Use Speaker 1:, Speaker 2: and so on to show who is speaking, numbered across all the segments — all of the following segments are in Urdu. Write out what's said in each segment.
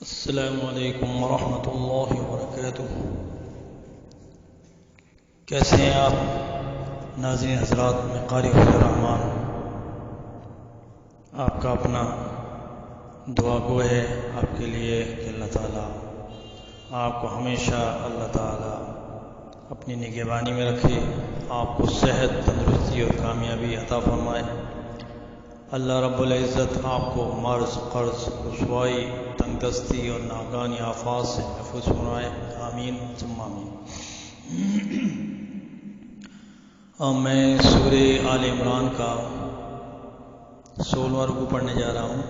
Speaker 1: السلام علیکم ورحمۃ اللہ وبرکاتہ۔ کیسے ہیں آپ ناظرین حضرات؟ میں قاری خلیل الرحمان آپ کا اپنا دعا گو ہے آپ کے لیے کہ اللہ تعالیٰ آپ کو ہمیشہ اللہ تعالیٰ اپنی نگہبانی میں رکھے، آپ کو صحت، تندرستی اور کامیابی عطا فرمائے۔ اللہ رب العزت آپ کو مرض، قرض، رسوائی، تنگ دستی اور ناگہانی آفات سے محفوظ فرمائے، آمین ثم آمین۔ میں سورہ آل عمران کا 16واں رکوع پڑھنے جا رہا ہوں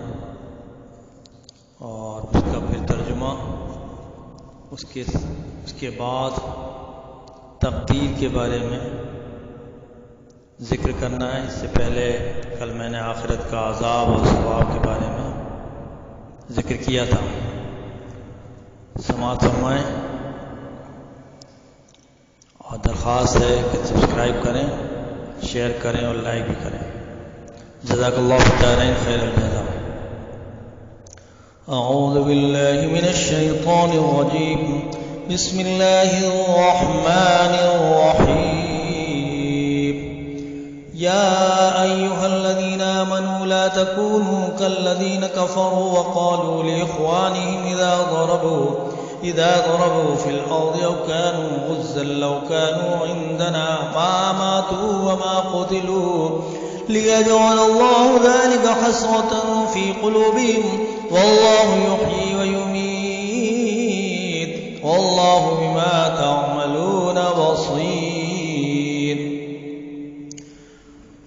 Speaker 1: اور اس کا پھر ترجمہ، اس کے بعد تقدیر کے بارے میں ذکر کرنا ہے۔ اس سے پہلے کل میں نے آخرت کا عذاب اور ثواب کے بارے میں ذکر کیا تھا، سماعت فرمائیں اور درخواست ہے کہ سبسکرائب کریں، شیئر کریں اور لائک بھی کریں۔ جزاک اللہ تعالیٰ خیر الجزا۔ اعوذ باللہ من الشیطان الرجیم، بسم اللہ الرحمن الرحیم۔ یا ایہا الذین آمنوا لا تکونوا کالذین کفروا وقالوا لإخوانهم إذا ضربوا في الأرض أو كانوا غزا لو كانوا عندنا ما ماتوا وما قتلوا ليجعل الله ذلك حسرة في قلوبهم والله يحيي ويميت والله بما تعملون بصير۔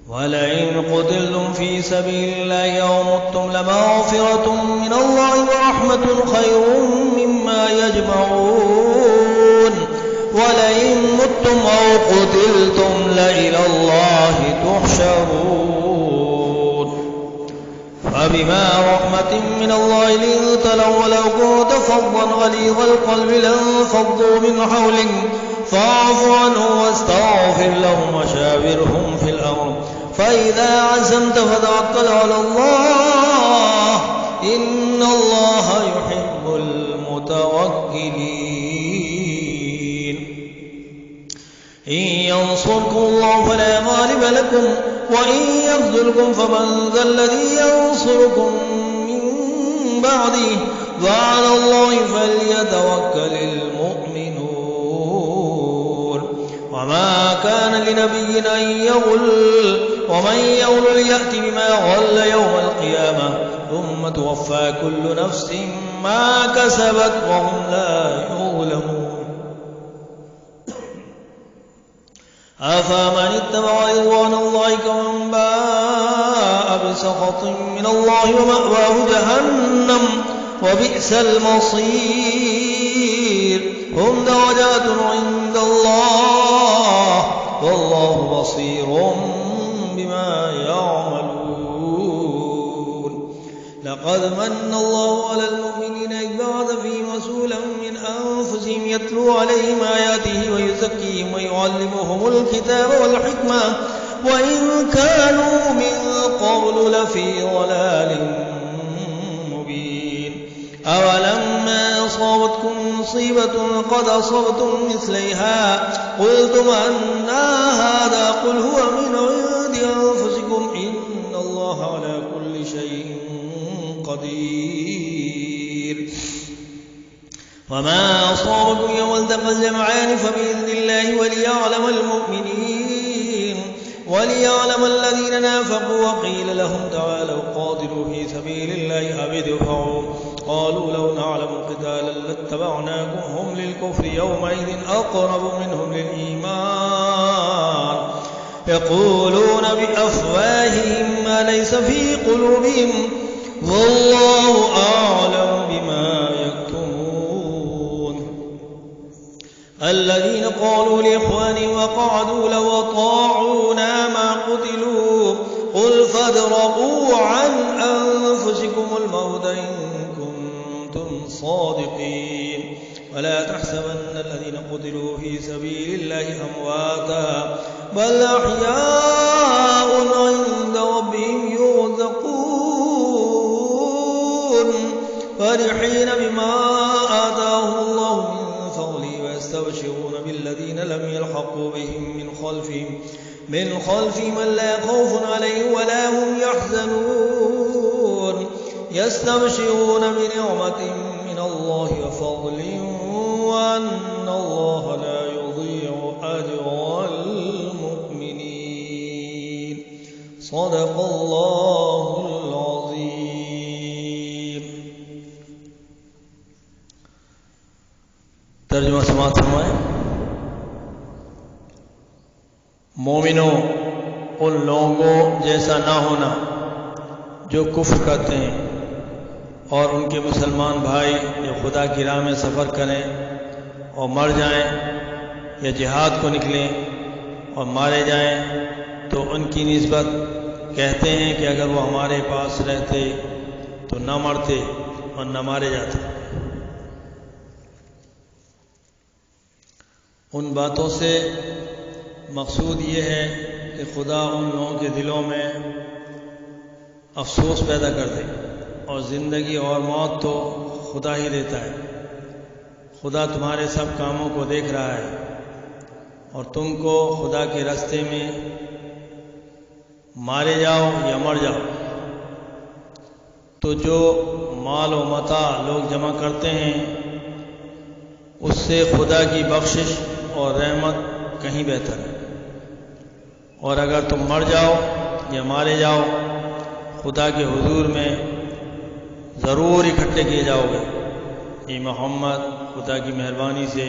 Speaker 1: ولئن قتلتم في سبيل الله أو متم لمغفرة من الله ورحمة خير مما يجمعون ولئن متم أو قتلتم لإلى الله تحشرون۔ فبما رحمة من الله لنت لهم ولو كنت فظا غليظ القلب لانفضوا من حولك فاعف عنهم واستغفر لهم وشاورهم في الأمر فإذا عزمت فتوكل على الله إن الله يحب المتوكلين۔ إن ينصركم الله فلا غالب لكم وإن يخذلكم فمن ذا الذي ينصركم من بعده وعلى الله فليتوكل المؤمنون۔ وما كان لنبي أن يغل ومن يغل يأت بما غل يوم القيامة ثم توفى كل نفس ما كسبت وهم لا يظلمون۔ أفمن اتبع رضوان الله كمن باء بسخط من الله ومأواه جهنم وبئس المصير۔ هم درجات عند الله والله بصير بما يعملون۔ لقد من الله على المؤمنين إذ بعث فيهم رسولا من أنفسهم يتلو عليهم آياته ويزكيهم ويعلمهم الكتاب والحكمة وإن كانوا من قبل لفي ضلال مبين۔ أولما أصابتكم مصيبة قد أصبتم مثليها قلتم أنى هذا قل هو من عند أنفسكم إن الله على كل شيء قدير۔ وما أصابكم يوم التقى الجمعان فبإذن الله وليعلم الذين نافقوا وقيل لهم تعالوا قاتلوا في سبيل الله أو ادفعوا قالوا لو نعلم قتالا لاتبعناكم هم للكفر يومئذ أقرب منهم للإيمان يقولون بأفواههم ما ليس في قلوبهم والله أعلم بما يكتمون۔ الذين قالوا لإخوانهم وقعدوا لو أطاعونا ما قتلوا قل فادرءوا عن أنفسكم الموت إن كنتم صادقين ولا تحسبن الذين قتلوا في سبيل الله أمواتا بل أحياء عند ربهم يرزقون۔
Speaker 2: فرحين بما آتاهم الله من فضله ويستبشرون بالذين لم يلحقوا بهم من خلفهم ألا خوف عليهم ولا هم يحزنون يستبشرون بنعمة من الله وفضل وأن الله لا يضيع أجر المؤمنين صدق الله العظيم.
Speaker 1: ترجمہ سماعت فرمائیں. مومنوں، ان لوگوں جیسا نہ ہونا جو کفر کرتے ہیں اور ان کے مسلمان بھائی جو خدا کی راہ میں سفر کریں اور مر جائیں یا جہاد کو نکلیں اور مارے جائیں تو ان کی نسبت کہتے ہیں کہ اگر وہ ہمارے پاس رہتے تو نہ مرتے اور نہ مارے جاتے. ان باتوں سے مقصود یہ ہے کہ خدا ان لوگوں کے دلوں میں افسوس پیدا کر دے، اور زندگی اور موت تو خدا ہی دیتا ہے. خدا تمہارے سب کاموں کو دیکھ رہا ہے، اور تم کو خدا کے راستے میں مارے جاؤ یا مر جاؤ تو جو مال و متاع لوگ جمع کرتے ہیں اس سے خدا کی بخشش اور رحمت کہیں بہتر ہے. اور اگر تم مر جاؤ یا مارے جاؤ خدا کے حضور میں ضرور اکٹھے کیے جاؤ گے. یہ محمد خدا کی مہربانی سے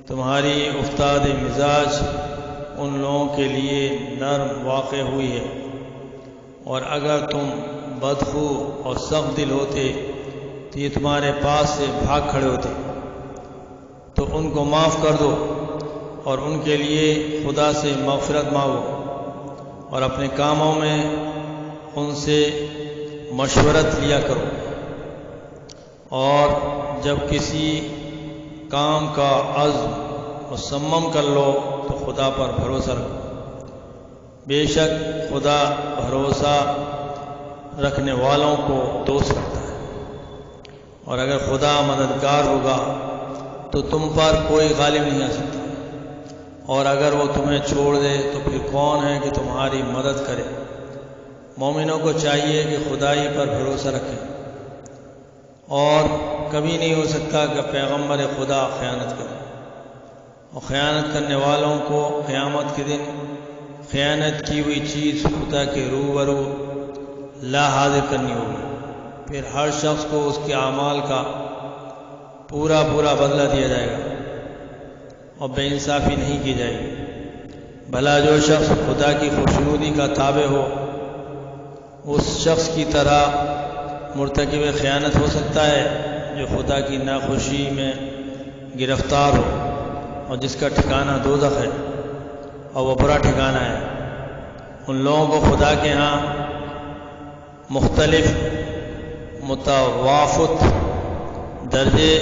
Speaker 1: تمہاری افتاد مزاج ان لوگوں کے لیے نرم واقع ہوئی ہے، اور اگر تم بدخو اور سخت دل ہوتے تو یہ تمہارے پاس سے بھاگ کھڑے ہوتے. تو ان کو معاف کر دو اور ان کے لیے خدا سے مغفرت مانگو، اور اپنے کاموں میں ان سے مشورت لیا کرو. اور جب کسی کام کا عزم مصمم کر لو تو خدا پر بھروسہ رکھو. بے شک خدا بھروسہ رکھنے والوں کو دوست رکھتا ہے، اور اگر خدا مددگار ہوگا تو تم پر کوئی غالب نہیں آ سکتا، اور اگر وہ تمہیں چھوڑ دے تو پھر کون ہے کہ تمہاری مدد کرے. مومنوں کو چاہیے کہ خدائی پر بھروسہ رکھیں، اور کبھی نہیں ہو سکتا کہ پیغمبر خدا خیانت کرے، اور خیانت کرنے والوں کو قیامت کے دن خیانت کی ہوئی چیز خدا کے روبرو لا حاضر کرنی ہوگی. پھر ہر شخص کو اس کے اعمال کا پورا بدلہ دیا جائے گا اور بے انصافی نہیں کی جائے گی. بھلا جو شخص خدا کی خوشنودی کا تابع ہو اس شخص کی طرح مرتکب خیانت ہو سکتا ہے جو خدا کی ناخوشی میں گرفتار ہو اور جس کا ٹھکانہ دوزخ ہے اور وہ برا ٹھکانہ ہے. ان لوگوں کو خدا کے ہاں مختلف متوافت درجے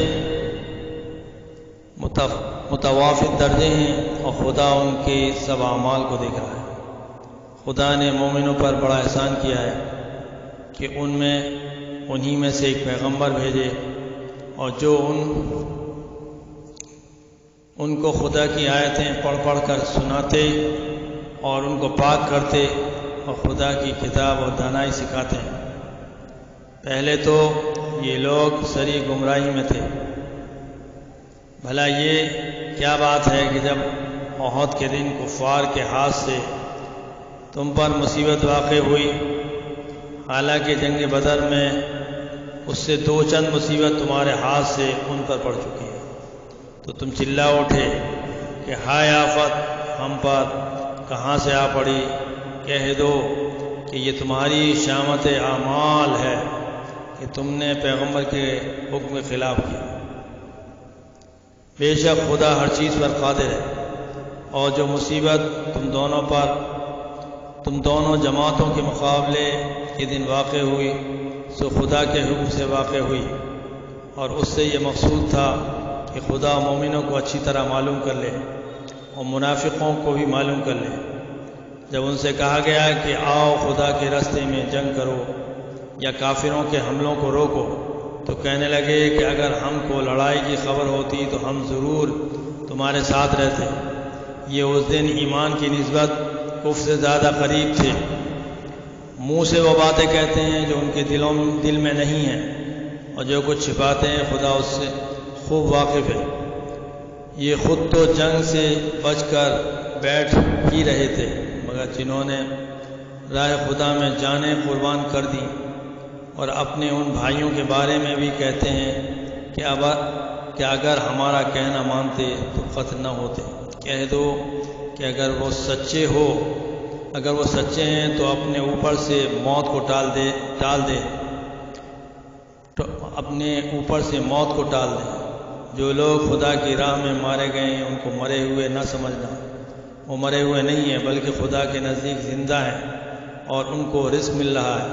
Speaker 1: ہیں، اور خدا ان کے سب اعمال کو دیکھ رہا ہے. خدا نے مومنوں پر بڑا احسان کیا ہے کہ انہی میں سے ایک پیغمبر بھیجے، اور جو ان کو خدا کی آیتیں پڑھ کر سناتے اور ان کو پاک کرتے اور خدا کی کتاب اور دانائی سکھاتے ہیں. پہلے تو یہ لوگ سری گمراہی میں تھے. بھلا یہ کیا بات ہے کہ جب احد کے دن کفار کے ہاتھ سے تم پر مصیبت واقع ہوئی، حالانکہ جنگ بدر میں اس سے دو چند مصیبت تمہارے ہاتھ سے ان پر پڑ چکی ہے، تو تم چلا اٹھے کہ ہائے آفت ہم پر کہاں سے آ پڑی. کہہ دو کہ یہ تمہاری شامت اعمال ہے کہ تم نے پیغمبر کے حکم کے خلاف کیا. بے شک خدا ہر چیز پر قادر ہے، اور جو مصیبت تم دونوں جماعتوں کے مقابلے کے دن واقع ہوئی سو خدا کے حکم سے واقع ہوئی، اور اس سے یہ مقصود تھا کہ خدا مومنوں کو اچھی طرح معلوم کر لے اور منافقوں کو بھی معلوم کر لے. جب ان سے کہا گیا کہ آؤ خدا کے راستے میں جنگ کرو یا کافروں کے حملوں کو روکو تو کہنے لگے کہ اگر ہم کو لڑائی کی خبر ہوتی تو ہم ضرور تمہارے ساتھ رہتے۔ یہ اس دن ایمان کی نسبت کفر سے زیادہ قریب تھے۔ منہ سے وہ باتیں کہتے ہیں جو ان کے دل میں نہیں ہیں، اور جو کچھ چھپاتے ہیں خدا اس سے خوب واقف ہے۔ یہ خود تو جنگ سے بچ کر بیٹھ ہی رہے تھے، مگر جنہوں نے راہ خدا میں جانیں قربان کر دیں، اور اپنے ان بھائیوں کے بارے میں بھی کہتے ہیں کہ اگر ہمارا کہنا مانتے تو قتل نہ ہوتے۔ کہہ دو کہ اگر وہ سچے ہیں تو اپنے اوپر سے موت کو ٹال دے تو اپنے اوپر سے موت کو ٹال دیں۔ جو لوگ خدا کی راہ میں مارے گئے ہیں ان کو مرے ہوئے نہ سمجھنا، وہ مرے ہوئے نہیں ہیں بلکہ خدا کے نزدیک زندہ ہیں، اور ان کو رزق مل رہا ہے۔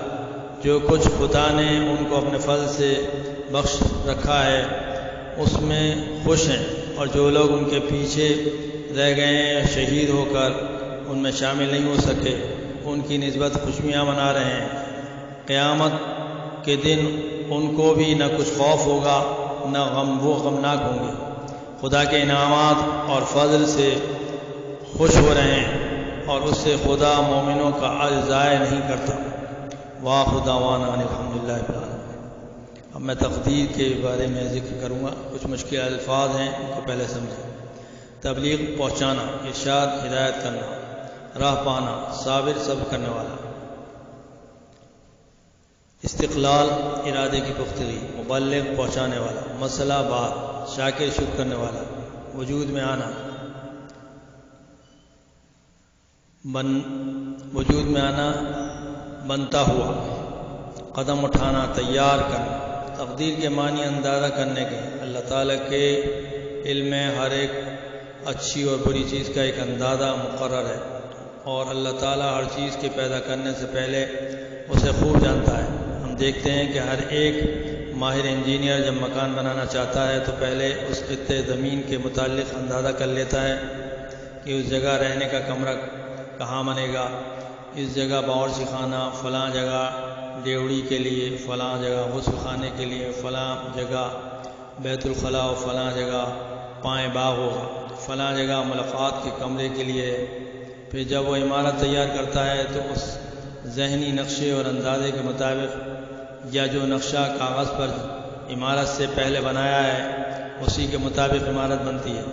Speaker 1: جو کچھ خدا نے ان کو اپنے فضل سے بخش رکھا ہے اس میں خوش ہیں، اور جو لوگ ان کے پیچھے رہ گئے ہیں شہید ہو کر ان میں شامل نہیں ہو سکے، ان کی نسبت خوشیاں منا رہے ہیں۔ قیامت کے دن ان کو بھی نہ کچھ خوف ہوگا نہ غم، وہ غمناک ہوں گے، خدا کے انعامات اور فضل سے خوش ہو رہے ہیں، اور اس سے خدا مومنوں کا اجر ضائع نہیں کرتا۔ وآخر دعوانا ان الحمدللہ رب العالمین۔ اب میں تقدیر کے بارے میں ذکر کروں گا، کچھ مشکل الفاظ ہیں ان کو پہلے سمجھیں۔ تبلیغ پہنچانا، ارشاد ہدایت کرنا، راہ پانا، صابر صبر کرنے والا، استقلال ارادے کی پختگی، مبلغ پہنچانے والا، مسئلہ بات، شاکر شکر کرنے والا، وجود میں آنا، بنتا ہوا، قدم اٹھانا، تیار کرنا۔ تقدیر کے معنی اندازہ کرنے کے، اللہ تعالیٰ کے علم میں ہر ایک اچھی اور بری چیز کا ایک اندازہ مقرر ہے، اور اللہ تعالیٰ ہر چیز کے پیدا کرنے سے پہلے اسے خوب جانتا ہے۔ ہم دیکھتے ہیں کہ ہر ایک ماہر انجینئر جب مکان بنانا چاہتا ہے تو پہلے اس خطے زمین کے متعلق اندازہ کر لیتا ہے کہ اس جگہ رہنے کا کمرہ کہاں بنے گا، اس جگہ باورچی خانہ، فلاں جگہ ڈیوڑی کے لیے، فلاں جگہ غسل خانے کے لیے، فلاں جگہ بیت الخلاء، فلاں جگہ پائیں باغ ہوگا، فلاں جگہ ملاقات کے کمرے کے لیے۔ پھر جب وہ عمارت تیار کرتا ہے تو اس ذہنی نقشے اور اندازے کے مطابق، یا جو نقشہ کاغذ پر عمارت سے پہلے بنایا ہے اسی کے مطابق عمارت بنتی ہے۔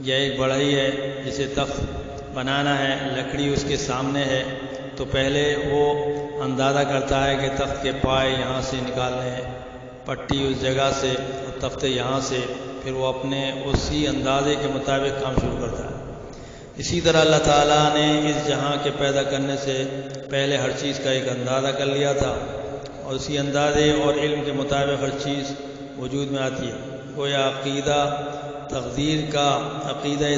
Speaker 1: یا ایک بڑھئی ہے جسے تخت بنانا ہے، لکڑی اس کے سامنے ہے تو پہلے وہ اندازہ کرتا ہے کہ تخت کے پائے یہاں سے نکالنے ہیں، پٹی اس جگہ سے اور تختے یہاں سے، پھر وہ اپنے اسی اندازے کے مطابق کام شروع کرتا ہے۔ اسی طرح اللہ تعالیٰ نے اس جہاں کے پیدا کرنے سے پہلے ہر چیز کا ایک اندازہ کر لیا تھا، اور اسی اندازے اور علم کے مطابق ہر چیز وجود میں آتی ہے۔ گویا عقیدہ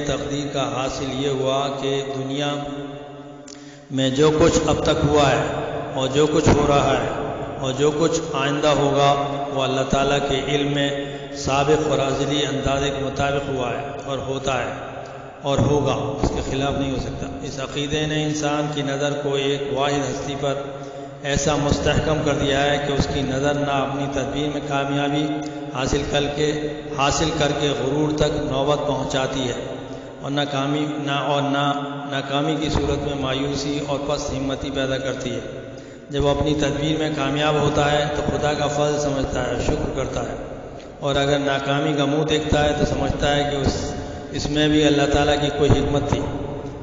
Speaker 1: تقدیر کا حاصل یہ ہوا کہ دنیا میں جو کچھ اب تک ہوا ہے اور جو کچھ ہو رہا ہے اور جو کچھ آئندہ ہوگا وہ اللہ تعالیٰ کے علم میں سابق اور ازلی اندازے کے مطابق ہوا ہے اور ہوتا ہے اور ہوگا، اس کے خلاف نہیں ہو سکتا۔ اس عقیدے نے انسان کی نظر کو ایک واحد ہستی پر ایسا مستحکم کر دیا ہے کہ اس کی نظر نہ اپنی تدبیر میں کامیابی حاصل کر کے غرور تک نوبت پہنچاتی ہے، اور ناکامی کی صورت میں مایوسی اور پست ہمتی پیدا کرتی ہے۔ جب وہ اپنی تدبیر میں کامیاب ہوتا ہے تو خدا کا فضل سمجھتا ہے، شکر کرتا ہے، اور اگر ناکامی کا منہ دیکھتا ہے تو سمجھتا ہے کہ اس میں بھی اللہ تعالیٰ کی کوئی حکمت تھی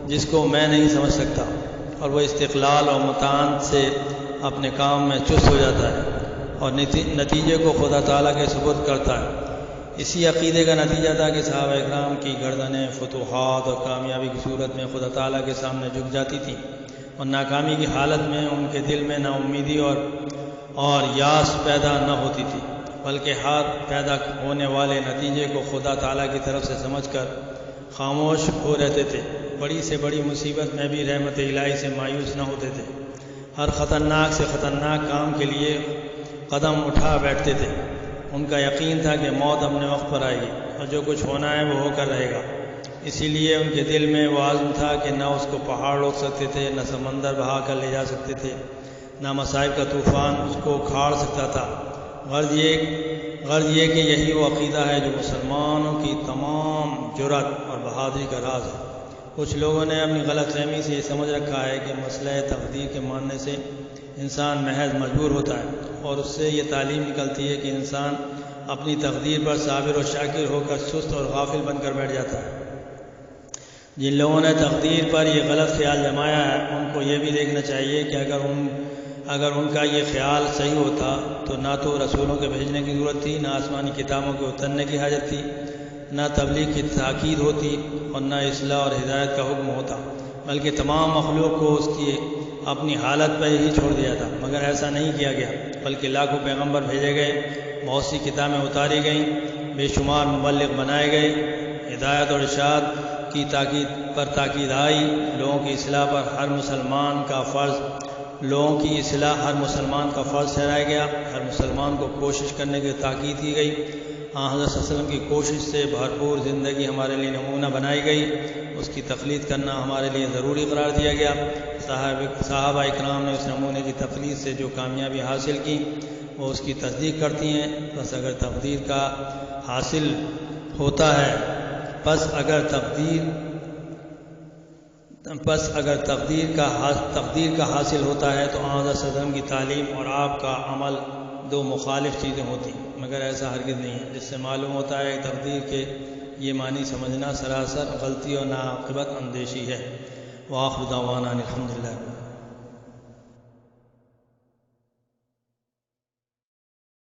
Speaker 1: جس کو میں نہیں سمجھ سکتا، اور وہ استقلال اور متانت سے اپنے کام میں چست ہو جاتا ہے اور نتیجے کو خدا تعالیٰ کے سپرد کرتا ہے۔ اسی عقیدے کا نتیجہ تھا کہ صحابہ اکرام کی گردنیں فتوحات اور کامیابی کی صورت میں خدا تعالیٰ کے سامنے جھک جاتی تھیں، اور ناکامی کی حالت میں ان کے دل میں نا امیدی اور یاس پیدا نہ ہوتی تھی، بلکہ ہر پیدا ہونے والے نتیجے کو خدا تعالیٰ کی طرف سے سمجھ کر خاموش ہو رہتے تھے۔ بڑی سے بڑی مصیبت میں بھی رحمت الہی سے مایوس نہ ہوتے تھے، ہر خطرناک سے خطرناک کام کے لیے قدم اٹھا بیٹھتے تھے۔ ان کا یقین تھا کہ موت اپنے وقت پر آئے گی اور جو کچھ ہونا ہے وہ ہو کر رہے گا، اسی لیے ان کے دل میں وہ عزم تھا کہ نہ اس کو پہاڑ روک سکتے تھے، نہ سمندر بہا کر لے جا سکتے تھے، نہ مصائب کا طوفان اس کو کھاڑ سکتا تھا، غرض یہ کہ یہی وہ عقیدہ ہے جو مسلمانوں کی تمام جرأت اور بہادری کا راز ہے۔ کچھ لوگوں نے اپنی غلط فہمی سے یہ سمجھ رکھا ہے کہ مسئلہ تقدیر کے ماننے سے انسان محض مجبور ہوتا ہے، اور اس سے یہ تعلیم نکلتی ہے کہ انسان اپنی تقدیر پر صابر و شاکر ہو کر سست اور غافل بن کر بیٹھ جاتا ہے۔ جن لوگوں نے تقدیر پر یہ غلط خیال جمایا ہے ان کو یہ بھی دیکھنا چاہیے کہ اگر ان کا یہ خیال صحیح ہوتا تو نہ تو رسولوں کے بھیجنے کی ضرورت تھی، نہ آسمانی کتابوں کے اترنے کی حاجت تھی، نہ تبلیغ کی تاکید ہوتی، اور نہ اصلاح اور ہدایت کا حکم ہوتا، بلکہ تمام مخلوق کو اس کی اپنی حالت پر ہی چھوڑ دیا تھا۔ مگر ایسا نہیں کیا گیا، بلکہ لاکھوں پیغمبر بھیجے گئے، بہت سی کتابیں اتاری گئیں، بے شمار مبلغ بنائے گئے، ہدایت اور ارشاد کی تاکید آئی، لوگوں کی اصلاح ہر مسلمان کا فرض ٹھہرایا گیا، ہر مسلمان کو کوشش کرنے کی تاکید کی گئی، حضرت صلی اللہ علیہ وسلم کی کوشش سے بھرپور زندگی ہمارے لیے نمونہ بنائی گئی، اس کی تقلید کرنا ہمارے لیے ضروری قرار دیا گیا۔ صحابہ اکرام نے اس نمونے کی تقلید سے جو کامیابی حاصل کی وہ اس کی تصدیق کرتی ہیں۔ بس اگر تقدیر کا حاصل ہوتا ہے تو حضرت صلی اللہ علیہ وسلم کی تعلیم اور آپ کا عمل دو مخالف چیزیں ہوتی ہیں، مگر ایسا ہرگز نہیں ہے، جس سے معلوم ہوتا ہے کہ تقدیر کے یہ معنی سمجھنا سراسر غلطی اور ناعاقبت اندیشی ہے۔ وآخر دعوانا الحمدللہ۔